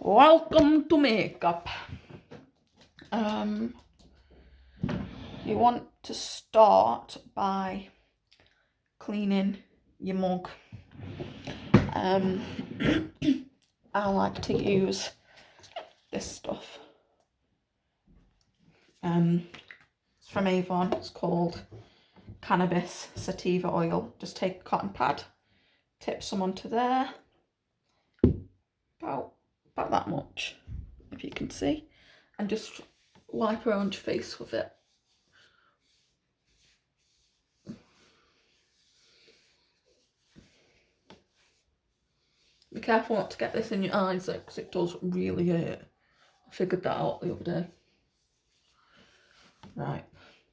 Welcome to makeup. You want to start by cleaning your mug. I like to use this stuff. It's from Avon. It's called Cannabis Sativa Oil. Just take a cotton pad, tip some onto there, about that much, if you can see, and just wipe around your face with it. Be careful not to get this in your eyes though, because it does really hurt. I figured that out the other day. Right,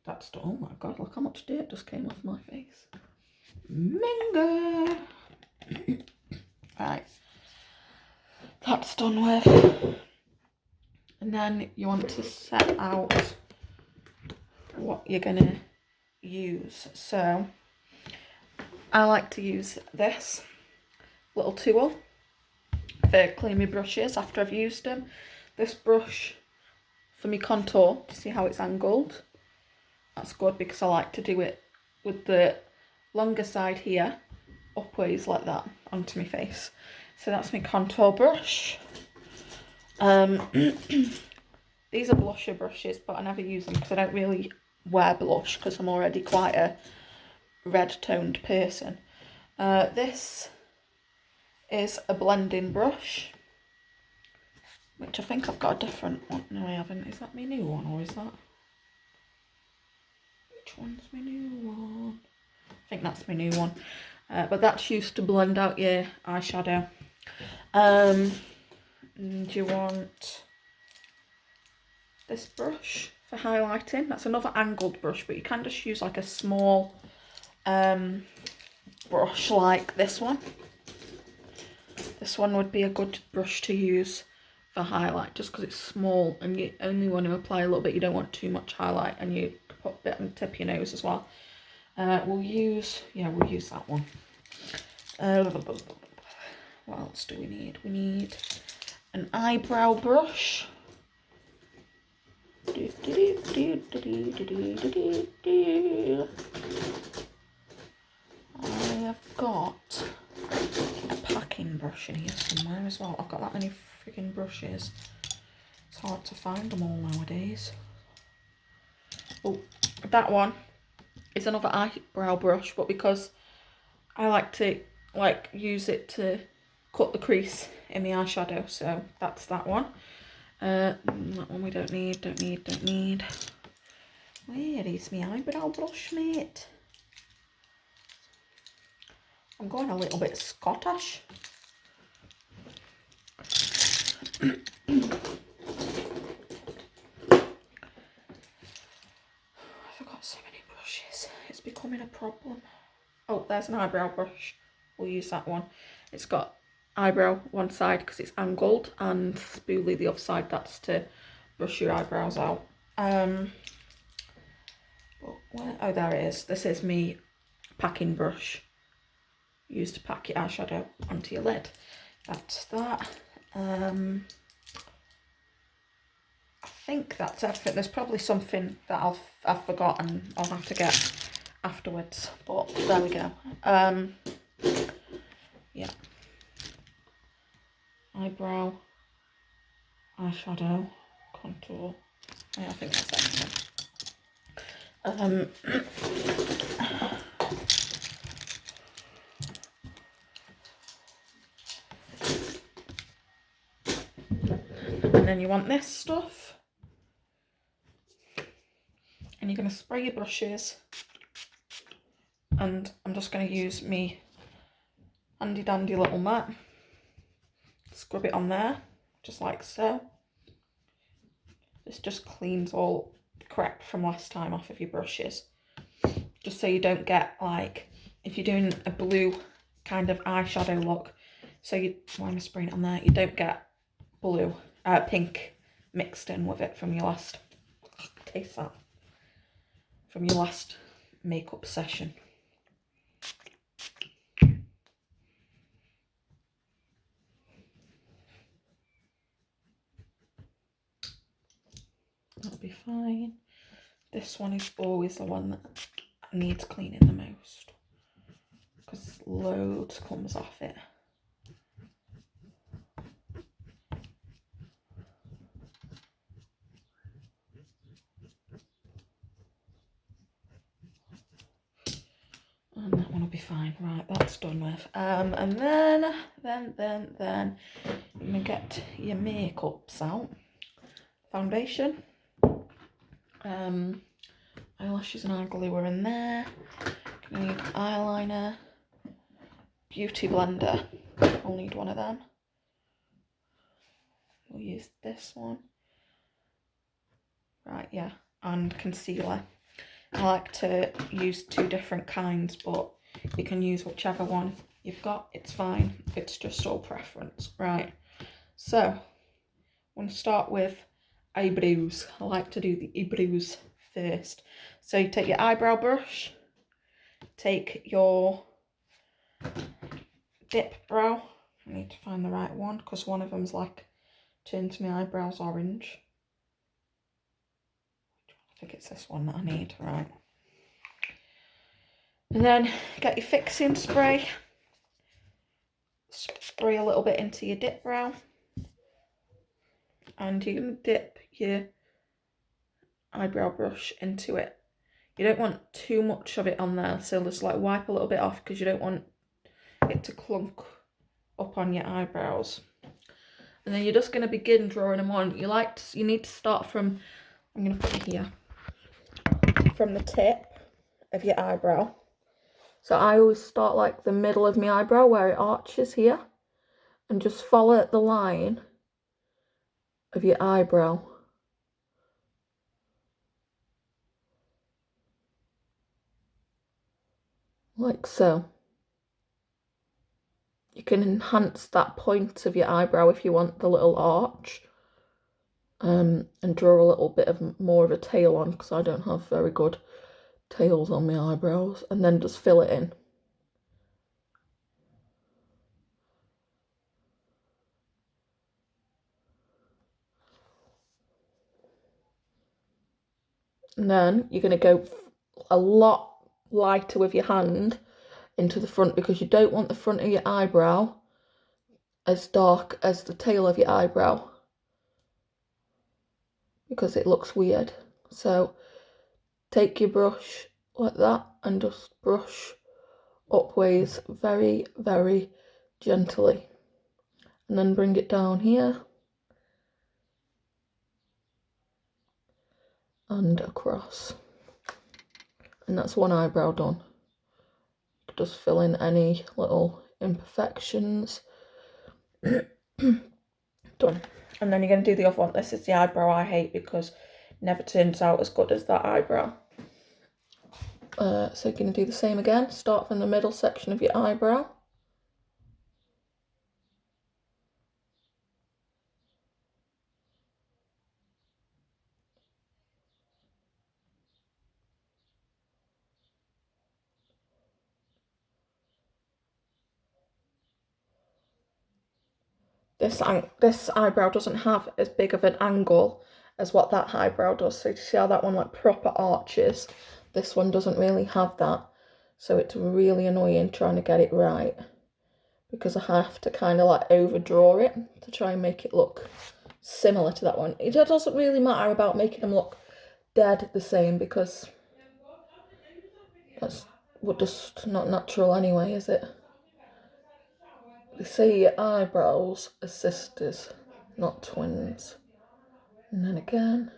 that's done. Oh my god, look how much dirt just came off my face. Mingo! Right, that's done with. And then you want to set out what you're gonna use. So I like to use this little tool for cleaning my brushes after I've used them. This brush for my contour, see how it's angled? That's good because I like to do it with the longer side here upwards like that onto my face. So that's my contour brush. These are blusher brushes, but I never use them because I don't really wear blush because I'm already quite a red toned person. This is a blending brush, which I think I've got a different one. No, I haven't. Is that my new one or is that? Which one's my new one? I think that's my new one. But that's used to blend out your eyeshadow. And you want this brush for highlighting. That's another angled brush, but you can just use like a small brush like this one. This one would be a good brush to use for highlight, just because it's small and you only want to apply a little bit. You don't want too much highlight, and you put a bit on the tip of your nose as well. We'll use that one. What else do we need? We need an eyebrow brush. I have got a packing brush in here somewhere as well. I've got that many freaking brushes. It's hard to find them all nowadays. Oh, that one is another eyebrow brush, but because I like to use it to cut the crease in the eyeshadow, so that's that one. That one we don't need. Where is my eyebrow brush, mate? I'm going a little bit Scottish. I've got so many brushes. It's becoming a problem. Oh, there's an eyebrow brush. We'll use that one. It's got eyebrow one side because it's angled, and spoolie the other side. That's to brush your eyebrows out. Oh, there it is. This is me packing brush used to pack your eyeshadow onto your lid. That's that. I think that's everything. There's probably something that I've forgotten. I'll have to get afterwards, but there we go. Yeah. Eyebrow, eyeshadow, contour. Yeah, I think that's everything. And then you want this stuff, and you're going to spray your brushes, and I'm just going to use me handy dandy little mat, scrub it on there just like so. This just cleans all the crap from last time off of your brushes, just so you don't get, like, if you're doing a blue kind of eyeshadow look, so why am I spraying it on there? You don't get pink mixed in with it from your last, taste that, from your last makeup session. That'll be fine. This one is always the one that needs cleaning the most because loads comes off it. And that one will be fine. Right, that's done with. And then you're gonna get your makeups out. Foundation. Eyelashes and eye glue are in there. Gonna need eyeliner. Beauty blender. I'll need one of them. We'll use this one. Right, yeah. And concealer. I like to use 2 different kinds, but you can use whichever one you've got. It's fine. It's just all preference. Right. So, I'm going to start with eyebrows. I like to do the eyebrows first. So you take your eyebrow brush, take your dip brow. I need to find the right one because one of them's like turns my eyebrows orange. I think it's this one that I need, right. And then get your fixing spray. Spray a little bit into your dip brow. And you're going to dip your eyebrow brush into it. You don't want too much of it on there, so just like wipe a little bit off because you don't want it to clunk up on your eyebrows. And then you're just going to begin drawing them on. You need to start from, I'm going to put it here, from the tip of your eyebrow. So I always start like the middle of my eyebrow where it arches here and just follow the line of your eyebrow. Like so. You can enhance that point of your eyebrow if you want the little arch. And draw a little bit of more of a tail on because I don't have very good tails on my eyebrows. And then just fill it in. And then you're going to go a lot lighter with your hand into the front because you don't want the front of your eyebrow as dark as the tail of your eyebrow because it looks weird. So take your brush like that and just brush upwards very, very gently. And then bring it down here and across. And that's one eyebrow done. Just fill in any little imperfections. Done. And then you're going to do the other one. This is the eyebrow I hate because it never turns out as good as that eyebrow. So you're going to do the same again. Start from the middle section of your eyebrow. This eyebrow doesn't have as big of an angle as what that eyebrow does. So you see how that one like proper arches? This one doesn't really have that. So it's really annoying trying to get it right because I have to kind of like overdraw it to try and make it look similar to that one. It doesn't really matter about making them look dead the same because that's just not natural anyway, is it? They say your eyebrows are sisters, not twins. And then again,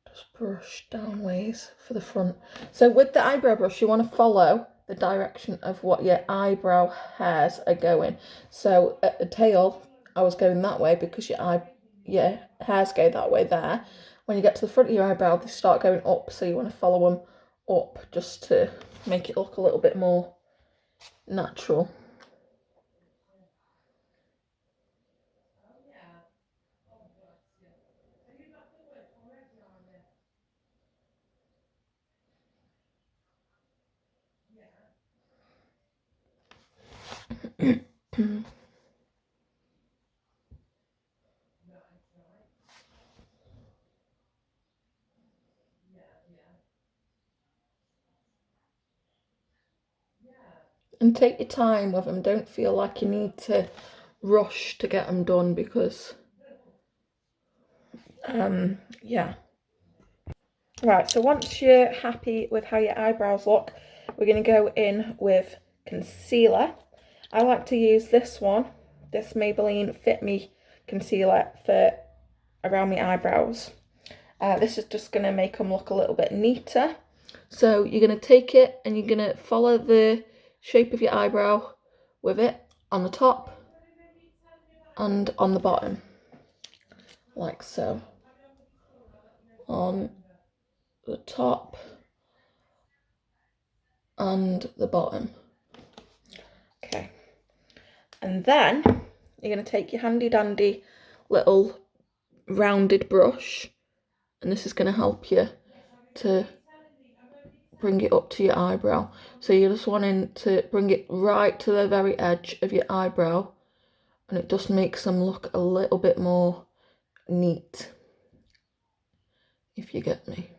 just brush downways for the front. So with the eyebrow brush, you want to follow the direction of what your eyebrow hairs are going. So at the tail, I was going that way because your hairs go that way there. When you get to the front of your eyebrow, they start going up. So you want to follow them up just to make it look a little bit more natural. And take your time with them. Don't feel like you need to rush to get them done because, yeah. Right, so once you're happy with how your eyebrows look, we're going to go in with concealer. I like to use this one, this Maybelline Fit Me concealer for around my eyebrows. This is just going to make them look a little bit neater. So you're going to take it and you're going to follow the shape of your eyebrow with it on the top and on the bottom, like so. On the top and the bottom. Okay. And then you're going to take your handy dandy little rounded brush, and this is going to help you to bring it up to your eyebrow. So you're just wanting to bring it right to the very edge of your eyebrow, and it just makes them look a little bit more neat, if you get me.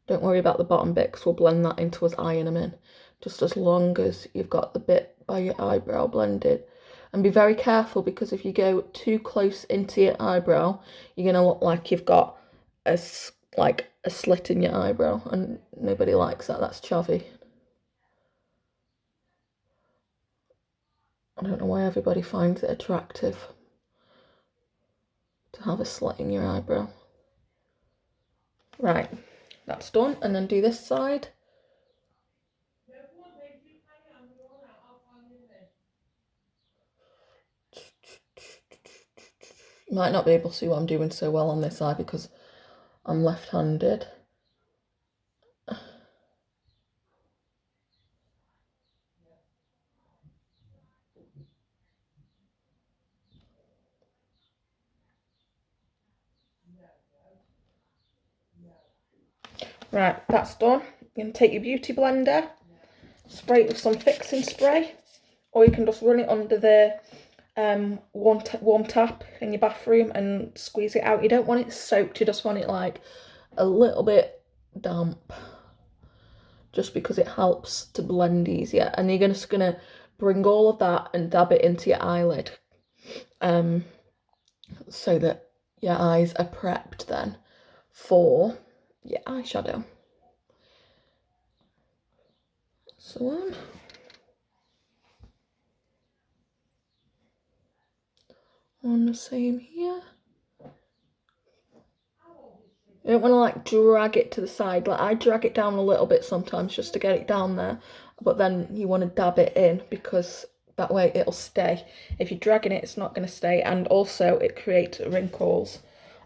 Don't worry about the bottom bit because we'll blend that into as iron them in. Just as long as you've got the bit by your eyebrow blended. And be very careful because if you go too close into your eyebrow, you're going to look like you've got a slit in your eyebrow, and nobody likes that. That's chavvy. I don't know why everybody finds it attractive to have a slit in your eyebrow. Right, that's done. And then do this side. You might not be able to see what I'm doing so well on this side because I'm left-handed. Right, that's done. You're going to take your beauty blender, spray it with some fixing spray, or you can just run it under the warm tap in your bathroom and squeeze it out. You don't want it soaked, you just want it like a little bit damp, just because it helps to blend easier. And you're just going to bring all of that and dab it into your eyelid, so that your eyes are prepped then for your eyeshadow. So on the same here. You don't want to like drag it to the side. Like I drag it down a little bit sometimes just to get it down there, but then you want to dab it in because that way it'll stay. If you're dragging it, it's not going to stay, and also it creates wrinkles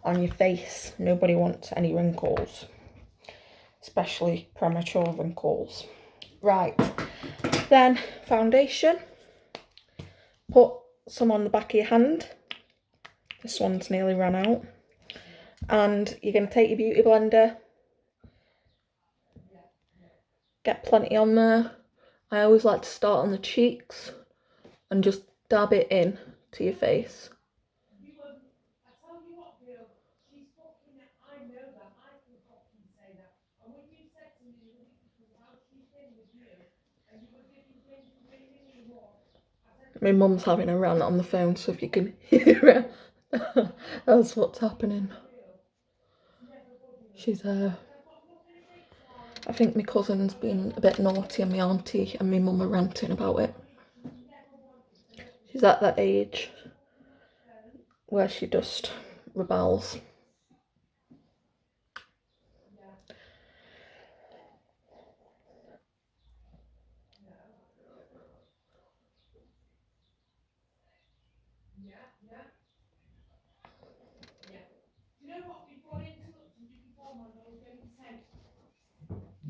on your face. Nobody wants any wrinkles, especially premature wrinkles. Right, then foundation. Put some on the back of your hand. This one's nearly run out. And you're going to take your beauty blender, get plenty on there. I always like to start on the cheeks and just dab it in to your face. My mum's having a rant on the phone, so if you can hear her, that's what's happening. She's I think my cousin's been a bit naughty and my auntie and my mum are ranting about it. She's at that age where she just rebels.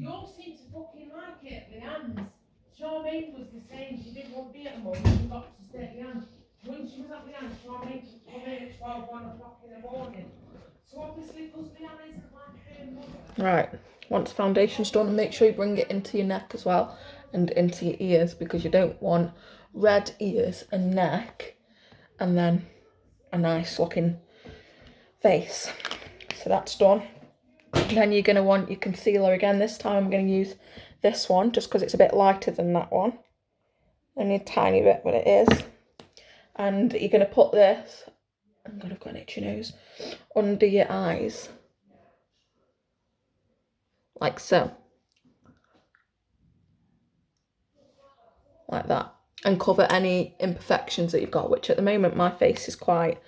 You all seem to fucking like it, the hands. Charmaine was the same. She didn't want to be at the mum. She got to stay at the hand. When she was at the hand, Charmaine could come in at 12, 1 o'clock in the morning. So obviously, because Leanne isn't like her mother. Right. Once foundation's done, make sure you bring it into your neck as well and into your ears, because you don't want red ears and neck and then a nice looking face. So that's done. And then you're going to want your concealer again. This time I'm going to use this one just because it's a bit lighter than that one. only a tiny bit, but it is. And you're going to put this, I'm going to go an itchy nose, under your eyes. Like so. Like that. And cover any imperfections that you've got, which at the moment my face is quite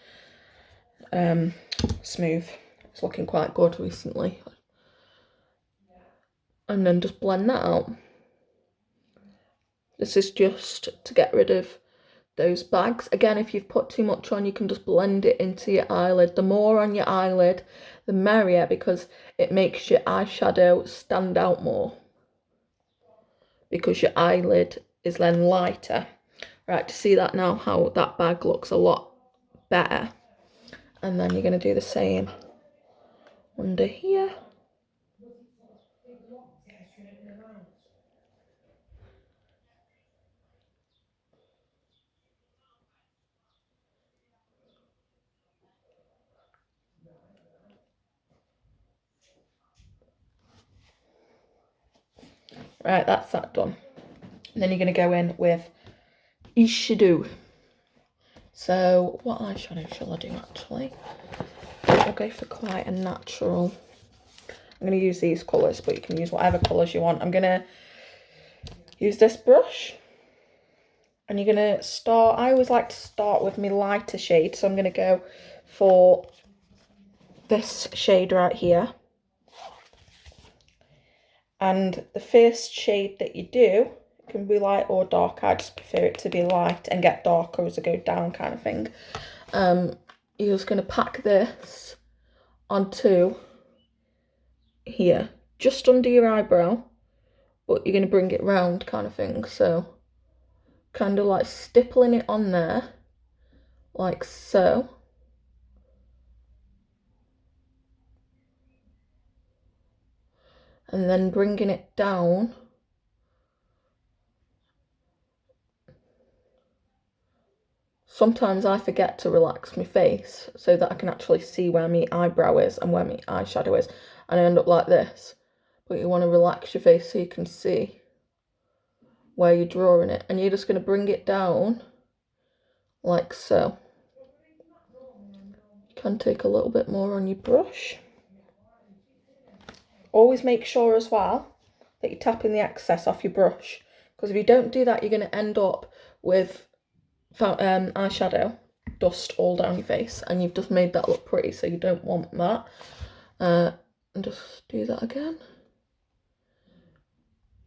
smooth. It's looking quite good recently. And then just blend that out. This is just to get rid of those bags. Again, if you've put too much on, you can just blend it into your eyelid. The more on your eyelid, the merrier, because it makes your eyeshadow stand out more. Because your eyelid is then lighter. Right, to see that now, how that bag looks a lot better. And then you're going to do the same under here. Right, that's that done. And then you're going to go in with eyeshadow. So what eyeshadow shall I do actually? I'll go for quite a natural. I'm going to use these colours, but you can use whatever colours you want. I'm going to use this brush. And you're going to start, I always like to start with my lighter shade. So I'm going to go for this shade right here. And the first shade that you do can be light or dark. I just prefer it to be light and get darker as I go down, kind of thing. You're just going to pack this onto here, just under your eyebrow, but you're going to bring it round, kind of thing. So kind of like stippling it on there, like so. And then bringing it down. Sometimes I forget to relax my face so that I can actually see where my eyebrow is and where my eyeshadow is. And I end up like this. But you want to relax your face so you can see where you're drawing it. And you're just going to bring it down like so. You can take a little bit more on your brush. Always make sure as well that you're tapping the excess off your brush. Because if you don't do that, you're going to end up with eyeshadow dust all down your face, and you've just made that look pretty, so you don't want that. And just do that again.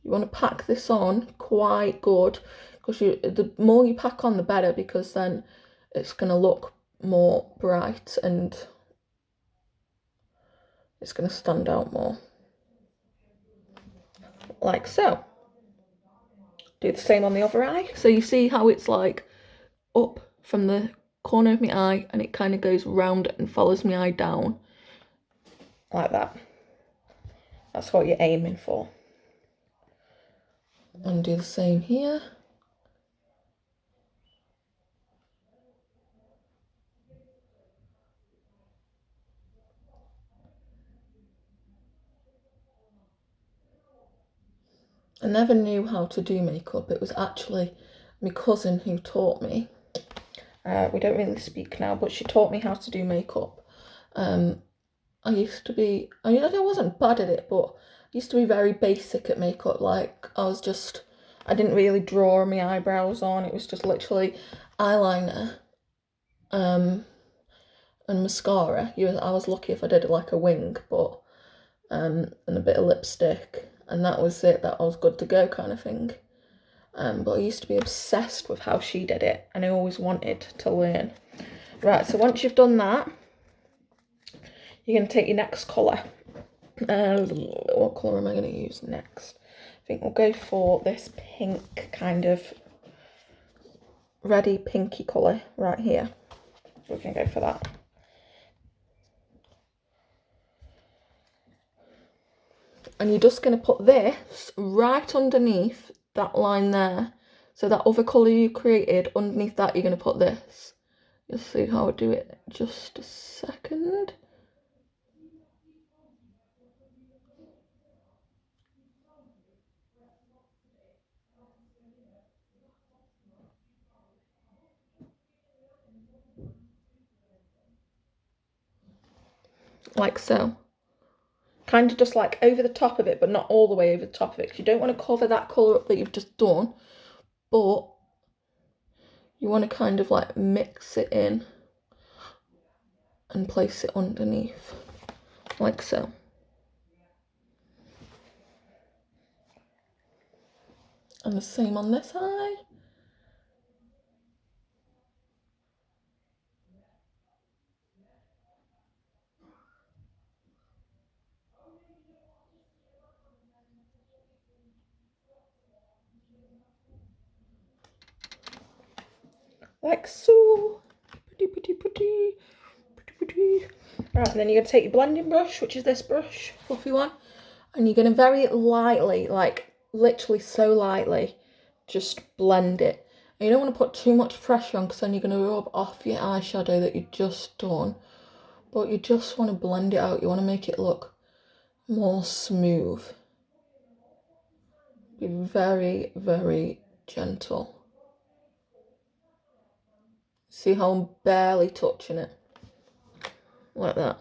You want to pack this on quite good, because the more you pack on the better, because then it's going to look more bright and it's going to stand out more, like so. Do the same on the other eye. So you see how it's like up from the corner of my eye and it kind of goes round and follows my eye down like that. That's what you're aiming for. And do the same here. I never knew how to do makeup. It was actually my cousin who taught me. We don't really speak now, but she taught me how to do makeup. I used to be, I wasn't bad at it, but I used to be very basic at makeup. Like, I didn't really draw my eyebrows on. It was just literally eyeliner and mascara. I was lucky if I did like a wing, but and a bit of lipstick, and that was it. That I was good to go, kind of thing. But I used to be obsessed with how she did it, and I always wanted to learn. Right, so once you've done that, you're going to take your next colour. What colour am I going to use next? I think we'll go for this pink, kind of reddy pinky colour right here. We're going to go for that. And you're just going to put this right underneath that line there. So that other colour you created, underneath that you're going to put this. You'll see how I do it. Just a second. like so. Kind of just like over the top of it, but not all the way over the top of it, because you don't want to cover that colour up that you've just done, but you want to kind of like mix it in and place it underneath, like so. And the same on this eye. Like so. Pretty. Right, and then you're going to take your blending brush, which is this brush, fluffy one, and you're going to very lightly, like literally so lightly, just blend it. And you don't want to put too much pressure on, because then you're going to rub off your eyeshadow that you've just done. But you just want to blend it out. You want to make it look more smooth. Be very, very gentle. See how I'm barely touching it? Like that.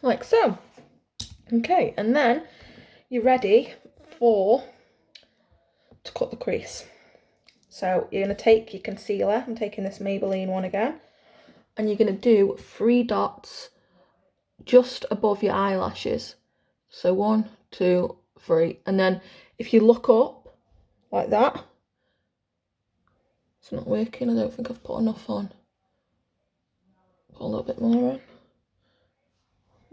Like so. Okay, and then you're ready to cut the crease. So you're going to take your concealer, I'm taking this Maybelline one again, and you're going to do 3 dots just above your eyelashes. So 1, 2, 3, and then if you look up like that, it's not working, I don't think I've put enough on. Put a little bit more on.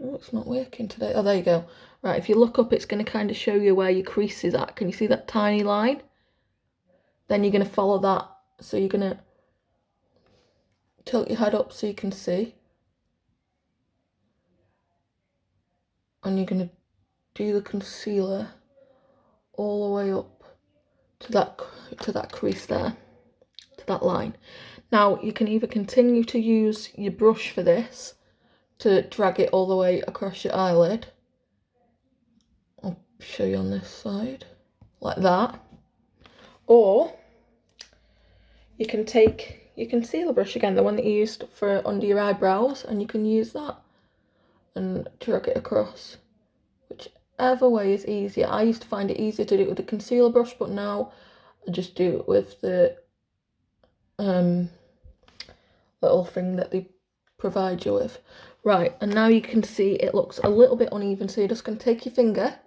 Oh, it's not working today. Oh, there you go. Right, if you look up, it's going to kind of show you where your crease is at. Can you see that tiny line? Then you're going to follow that. So you're going to tilt your head up so you can see. And you're going to do the concealer all the way up to that crease there, to that line. Now, you can either continue to use your brush for this, to drag it all the way across your eyelid. I'll show you on this side, like that. Or you can take your concealer brush again, the one that you used for under your eyebrows, and you can use that and drag it across. Whichever way is easier. I used to find it easier to do it with the concealer brush, but now I just do it with the little thing that they provide you with. Right, and now you can see it looks a little bit uneven, so you're just going to take your finger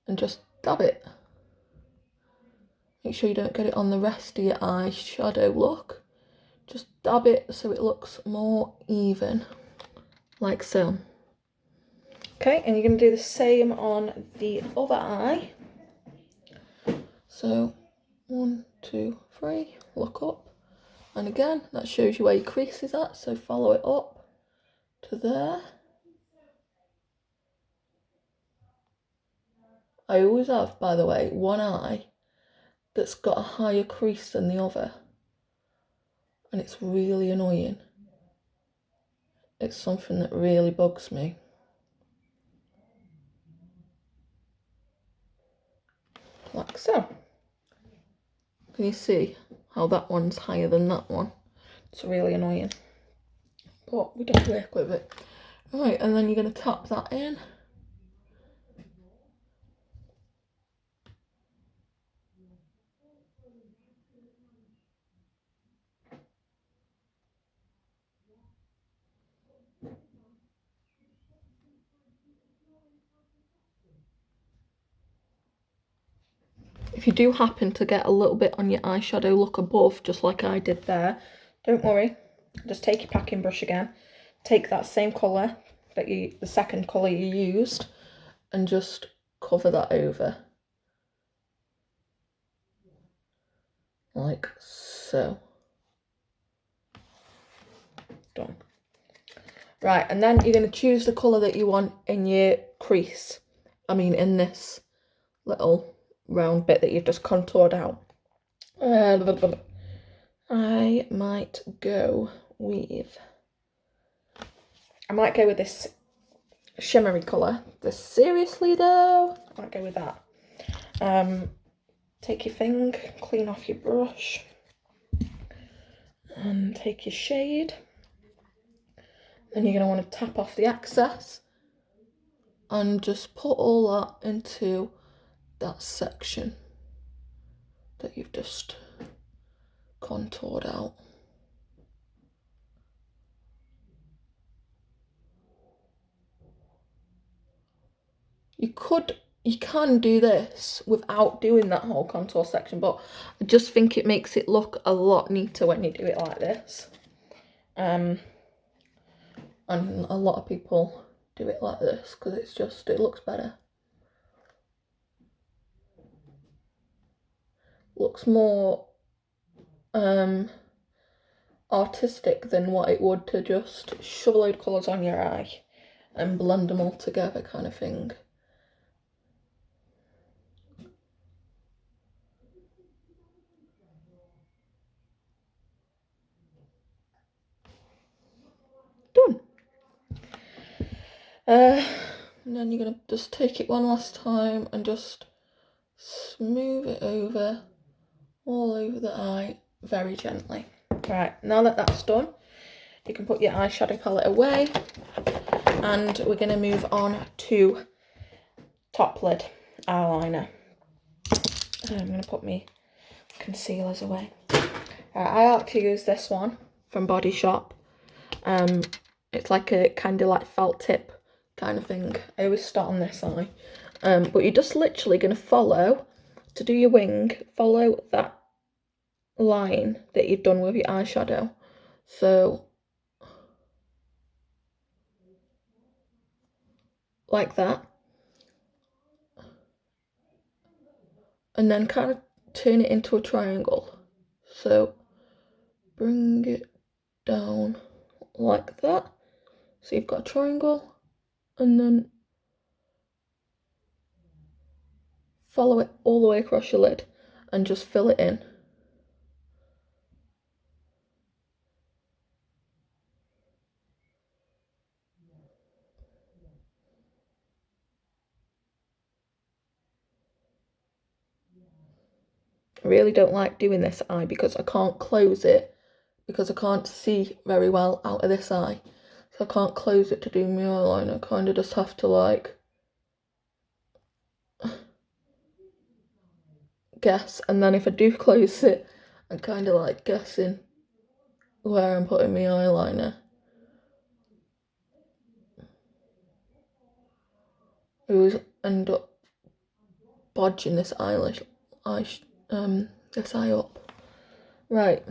and just dab it. Make sure you don't get it on the rest of your eyeshadow look. Just dab it so it looks more even, like so. Okay, and you're going to do the same on the other eye. So 1, 2, 3, look up. And again, that shows you where your crease is at, so follow it up to there. I always have, by the way, one eye that's got a higher crease than the other. And it's really annoying. It's something that really bugs me. Like so. Can you see how that one's higher than that one? It's really annoying. But we don't work with it. Right, and then you're going to tap that in. If you do happen to get a little bit on your eyeshadow look above, just like I did there, don't worry. Just take your packing brush again. Take that same colour, the second colour you used, and just cover that over. Like so. Done. Right, and then you're going to choose the colour that you want in your crease. I mean, in this little round bit that you've just contoured out. I might go with this shimmery colour. This seriously though, I might go with that. Take your thing, clean off your brush, and take your shade. Then you're going to want to tap off the excess and just put all that into that section that you've just contoured out. You can do this without doing that whole contour section, but I just think it makes it look a lot neater when you do it like this. And a lot of people do it like this because it looks better. Looks more artistic than what it would to just shove a load of colours on your eye and blend them all together kind of thing. Done. And then you're going to just take it one last time and just smooth it over, all over the eye, very gently. Right, now that that's done, you can put your eyeshadow palette away, and we're going to move on to top lid eyeliner. I'm going to put my concealers away. I like to use this one from Body Shop. It's like a kind of like felt tip kind of thing. I always start on this eye. But you're just literally going to follow, to do your wing, follow that line that you've done with your eyeshadow. So, like that. And then kind of turn it into a triangle. So, bring it down like that. So you've got a triangle, and then follow it all the way across your lid and just fill it in. I really don't like doing this eye because I can't close it, because I can't see very well out of this eye. So I can't close it to do my eyeliner. I kind of just have to like guess, and then if I do close it, I'm kind of like guessing where I'm putting my eyeliner. I always end up bodging this this eye up. Right.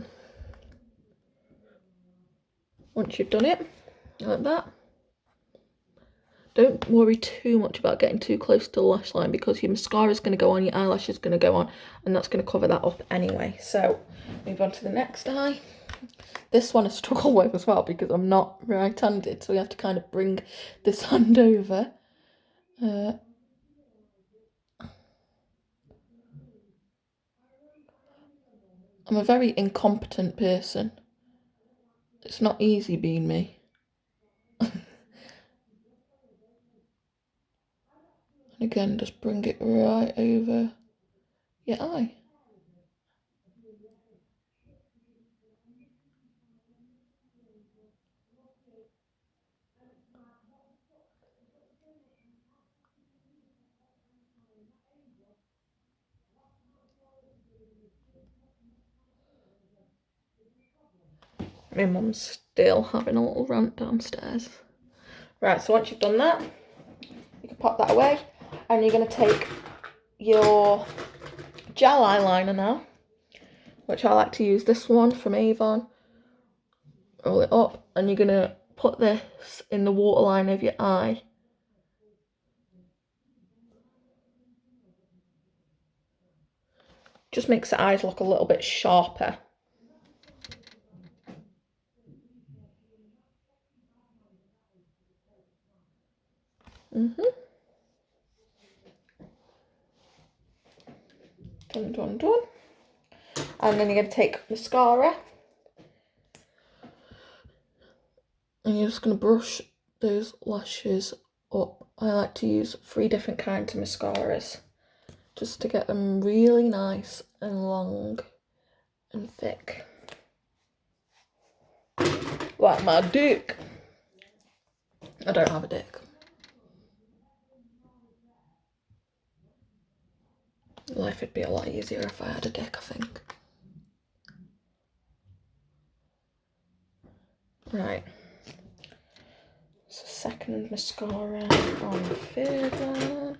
Once you've done it, like that, don't worry too much about getting too close to the lash line, because your mascara is going to go on, your eyelash is going to go on, and that's going to cover that up anyway. So, move on to the next eye. This one I struggle with as well because I'm not right-handed, so we have to kind of bring this hand over. I'm a very incompetent person. It's not easy being me. And again, just bring it right over your eye. My mum's still having a little rant downstairs. Right, so once you've done that, you can pop that away, and you're going to take your gel eyeliner now, which I like to use this one from Avon. Roll it up, and you're going to put this in the waterline of your eye. Just makes the eyes look a little bit sharper. Done. And then you're going to take mascara, and you're just going to brush those lashes up. I like to use 3 different kinds of mascaras just to get them really nice and long and thick. Like my dick. I don't have a dick. Life would be a lot easier if I had a dick, I think. Right. So second mascara on further.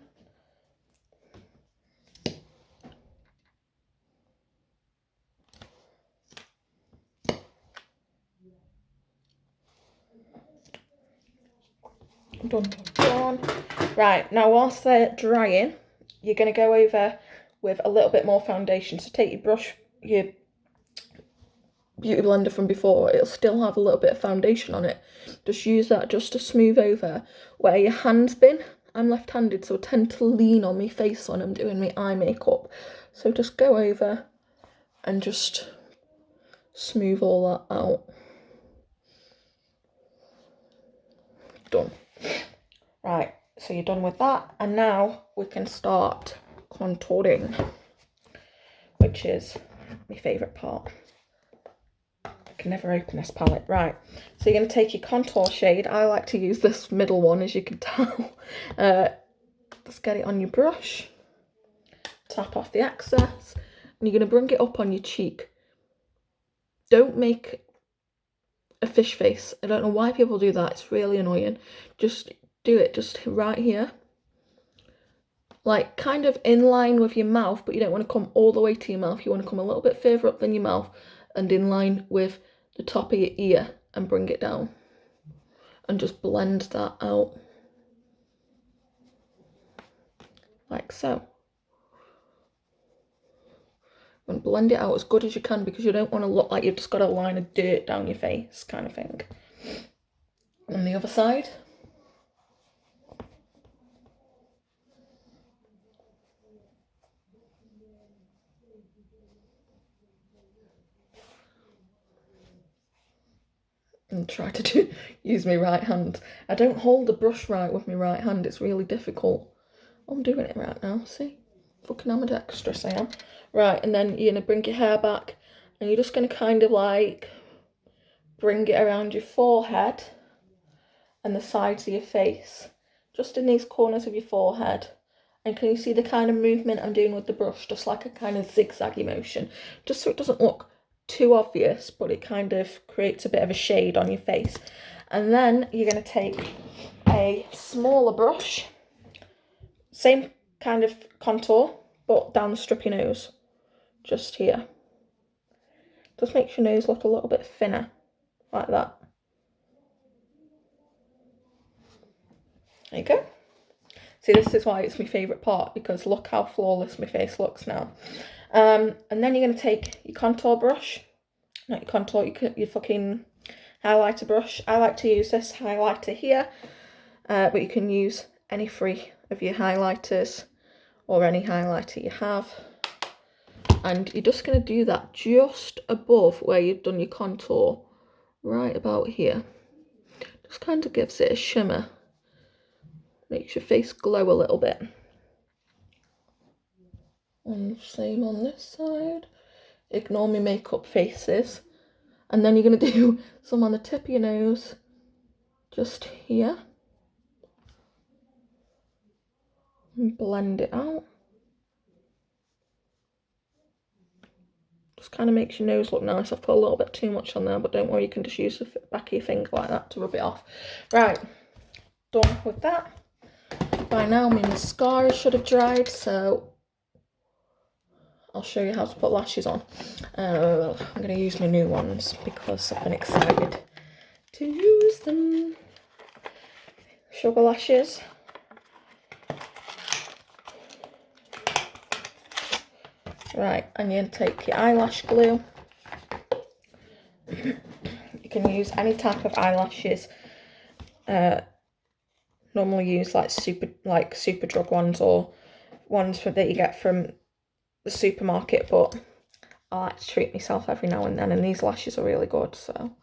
Done. Right, now whilst they're drying, you're going to go over with a little bit more foundation. So take your brush, your beauty blender from before, it'll still have a little bit of foundation on it. Just use that just to smooth over where your hand's been. I'm left-handed, so I tend to lean on my face when I'm doing my eye makeup. So just go over and just smooth all that out. Done. Right, so you're done with that, and now we can start contouring, which is my favourite part. I can never open this palette. Right, so you're going to take your contour shade. I like to use this middle one, as you can tell. Just get it on your brush, tap off the excess, and you're going to bring it up on your cheek. Don't make a fish face. I don't know why people do that. It's really annoying. Just do it just right here. Like kind of in line with your mouth, but you don't want to come all the way to your mouth. You want to come a little bit further up than your mouth and in line with the top of your ear and bring it down. And just blend that out. Like so. And blend it out as good as you can because you don't want to look like you've just got a line of dirt down your face kind of thing. On the other side. And try to use my right hand. I don't hold the brush right with my right hand. It's really difficult. I'm doing it right now, see? Fucking ambidextrous I am. Right, and then you're going to bring your hair back and you're just going to kind of like bring it around your forehead and the sides of your face. Just in these corners of your forehead. And can you see the kind of movement I'm doing with the brush? Just like a kind of zigzaggy motion. Just so it doesn't look too obvious, but it kind of creates a bit of a shade on your face. And then you're going to take a smaller brush, same kind of contour, but down the strip of your nose, just here. Just makes your nose look a little bit thinner, like that. There you go. See, this is why it's my favourite part, because look how flawless my face looks now. And then you're going to take your contour brush, not your contour, your fucking highlighter brush. I like to use this highlighter here, but you can use any 3 of your highlighters or any highlighter you have. And you're just going to do that just above where you've done your contour, right about here. Just kind of gives it a shimmer, makes your face glow a little bit. And same on this side. Ignore my makeup faces. And then you're going to do some on the tip of your nose, just here. And blend it out. Just kind of makes your nose look nice. I've put a little bit too much on there, but don't worry, you can just use the back of your finger like that to rub it off. Right, done with that. By now my mascara should have dried, so I'll show you how to put lashes on. I'm going to use my new ones because I've been excited to use them. Sugar lashes. Right, and you take your eyelash glue. You can use any type of eyelashes. Normally use like Superdrug ones or ones that you get from the supermarket, but I like to treat myself every now and then, and these lashes are really good, so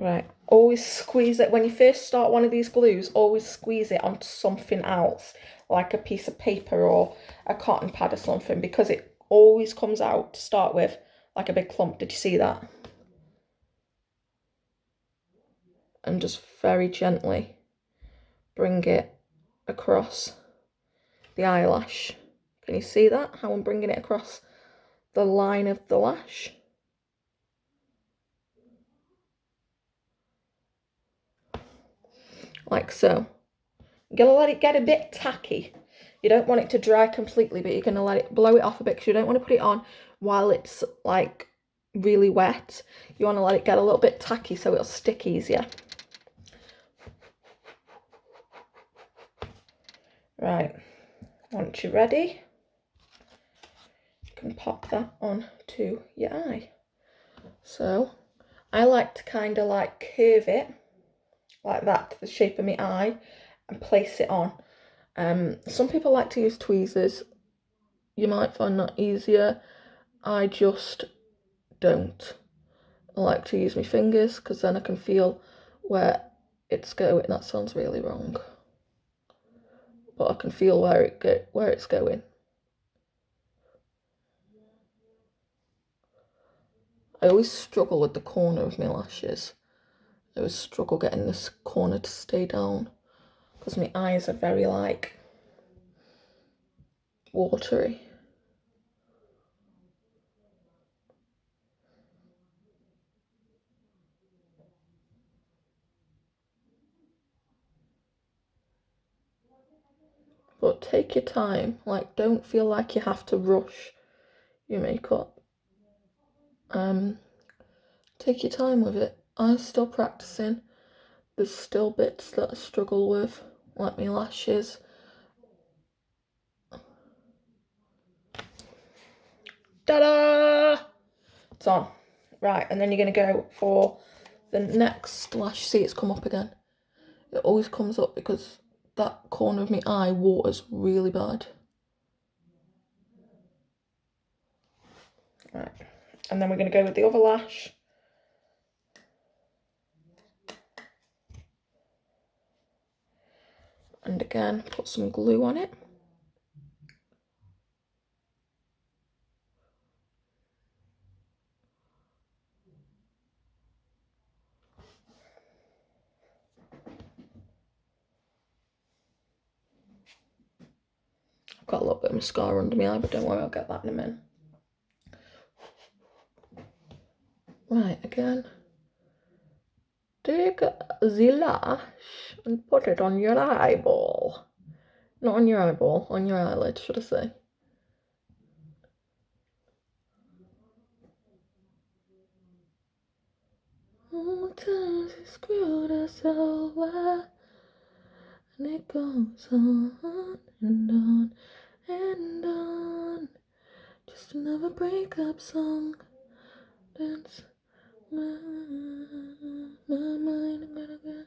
Right, always squeeze it. When you first start one of these glues, always squeeze it onto something else, like a piece of paper or a cotton pad or something, because it always comes out to start with like a big clump. Did you see that? And just very gently bring it across the eyelash. Can you see that? How I'm bringing it across the line of the lash? Like so. You're going to let it get a bit tacky. You don't want it to dry completely, but you're going to let it blow it off a bit because you don't want to put it on while it's like really wet. You want to let it get a little bit tacky so it'll stick easier. Right, once you're ready, you can pop that on to your eye. So I like to kind of like curve it like that to the shape of my eye and place it on. Some people like to use tweezers. You might find that easier. I just don't. I like to use my fingers because then I can feel where it's going. That sounds really wrong, but I can feel where it's going. I always struggle with the corner of my lashes. I always struggle getting this corner to stay down because my eyes are very like watery. But take your time, like don't feel like you have to rush your makeup. Take your time with it. I'm still practicing. There's still bits that I struggle with, like my lashes. Ta-da! It's on. Right, and then you're going to go for the next lash. See, it's come up again. It always comes up because that corner of my eye waters really bad. Right, and then we're going to go with the other lash. And again, put some glue on it. I've got a little bit of mascara under my eye, but don't worry, I'll get that in a minute. Right, again. Take the lash and put it on your eyeball. Not on your eyeball, on your eyelid, should I say. Oh, times we screwed us over, and it goes on and on and on. Just another breakup song. Dance my mind, I'm gonna get.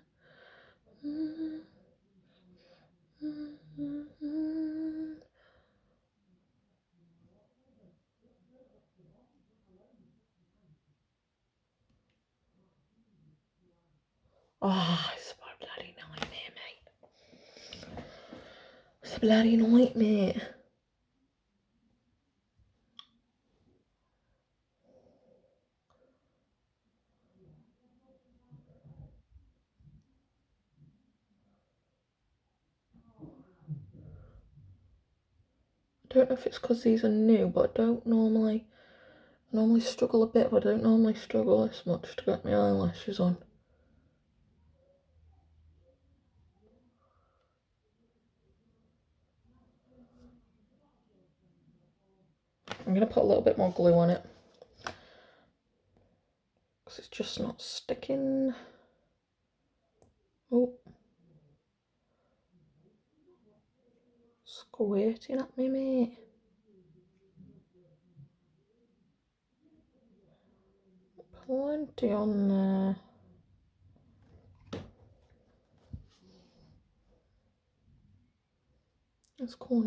Oh, it's a bloody nightmare, mate. It's a bloody nightmare. I don't know if it's because these are new, but I normally struggle a bit, but I don't normally struggle this much to get my eyelashes on. I'm going to put a little bit more glue on it because it's just not sticking. Oh, squirting at me, mate. Plenty on there. That's cool.